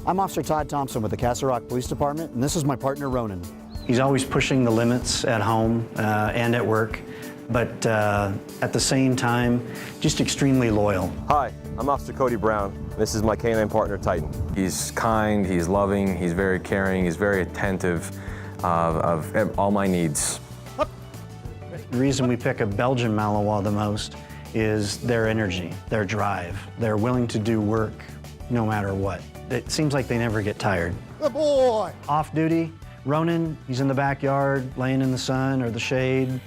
I'm Officer Todd Thompson with the Castle Rock Police Department, and this is my partner, Ronin. He's always pushing the limits at home and at work, but at the same time, just extremely loyal. Hi, I'm Officer Cody Brown. This is my canine partner, Titan. He's kind, he's loving, he's very caring, he's very attentive of all my needs. The reason we pick a Belgian Malinois the most is their energy, their drive. They're willing to do work no matter what. It seems like they never get tired. Good boy! Off duty, Ronin, he's in the backyard, laying in the sun or the shade,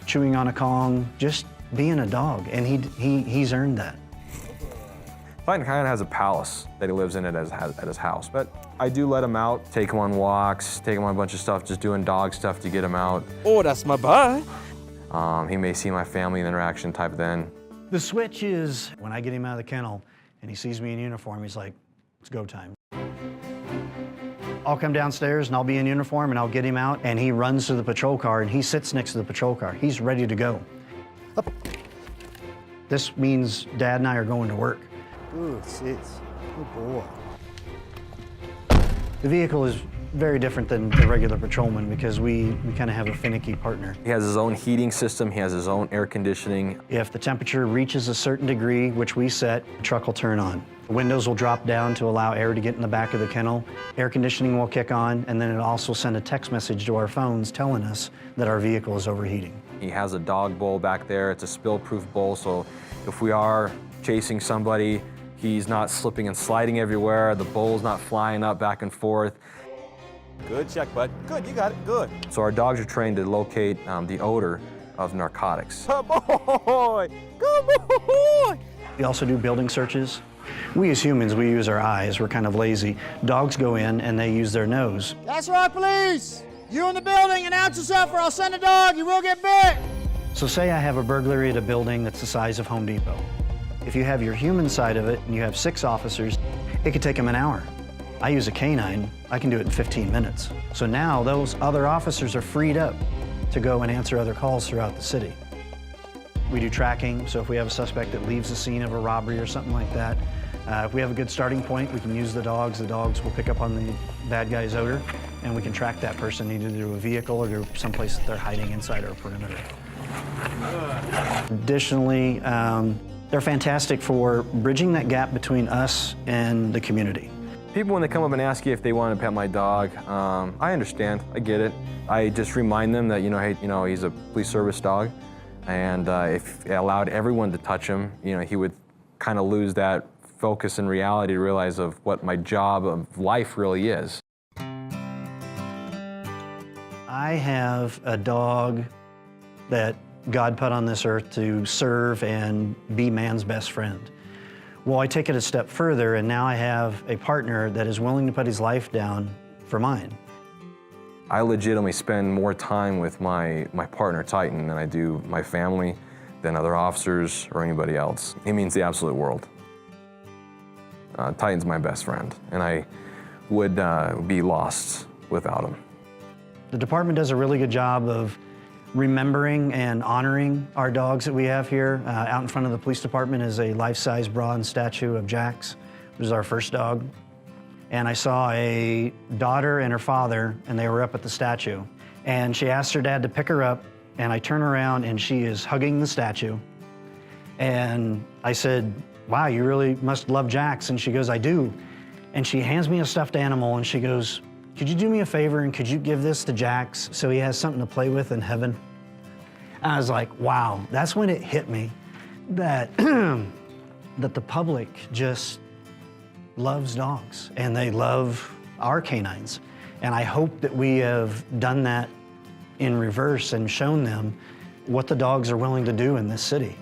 chewing on a Kong, just being a dog, and he's earned that. Titan kind of has a palace that he lives in at his house, but I do let him out, take him on walks, take him on a bunch of stuff, just doing dog stuff to get him out. Oh, that's my boy. He may see my family interaction type of thing. The switch is when I get him out of the kennel and he sees me in uniform, he's like, it's go time. I'll come downstairs and I'll be in uniform and I'll get him out and he runs to the patrol car and he sits next to the patrol car. He's ready to go. Up. This means Dad and I are going to work. Ooh, sits. Good boy. The vehicle is very different than the regular patrolman because we kind of have a finicky partner. He has his own heating system, he has his own air conditioning. If the temperature reaches a certain degree, which we set, the truck will turn on. The windows will drop down to allow air to get in the back of the kennel. Air conditioning will kick on, and then it'll also send a text message to our phones telling us that our vehicle is overheating. He has a dog bowl back there. It's a spill-proof bowl, so if we are chasing somebody, he's not slipping and sliding everywhere. The bowl's not flying up back and forth. Good check, bud. Good, you got it. Good. So our dogs are trained to locate the odor of narcotics. Good boy. Good boy. We also do building searches. We as humans, we use our eyes. We're kind of lazy. Dogs go in and they use their nose. Castle Rock Police! You in the building, announce yourself or I'll send a dog. You will get bit! So say I have a burglary at a building that's the size of Home Depot. If you have your human side of it and you have 6 officers, it could take them an hour. I use a canine, I can do it in 15 minutes. So now those other officers are freed up to go and answer other calls throughout the city. We do tracking, so if we have a suspect that leaves the scene of a robbery or something like that, if we have a good starting point, we can use the dogs. The dogs will pick up on the bad guy's odor, and we can track that person either through a vehicle or to someplace that they're hiding inside our perimeter. Additionally, they're fantastic for bridging that gap between us and the community. People, when they come up and ask you if they want to pet my dog, I understand, I get it. I just remind them that, hey, he's a police service dog, and if it allowed everyone to touch him, he would kind of lose that focus and reality to realize of what my job of life really is. I have a dog that God put on this earth to serve and be man's best friend. Well, I take it a step further, and now I have a partner that is willing to put his life down for mine. I legitimately spend more time with my partner, Titan, than I do my family, than other officers, or anybody else. He means the absolute world. Titan's my best friend, and I would be lost without him. The department does a really good job of remembering and honoring our dogs that we have here. Out in front of the police department is a life-size bronze statue of Jax, which is our first dog. And I saw a daughter and her father, and they were up at the statue. And she asked her dad to pick her up, and I turn around and she is hugging the statue. And I said, wow, you really must love Jax. And she goes, I do. And she hands me a stuffed animal and she goes, could you do me a favor and could you give this to Jax so he has something to play with in heaven? And I was like, wow, that's when it hit me that, that the public just loves dogs and they love our canines. And I hope that we have done that in reverse and shown them what the dogs are willing to do in this city.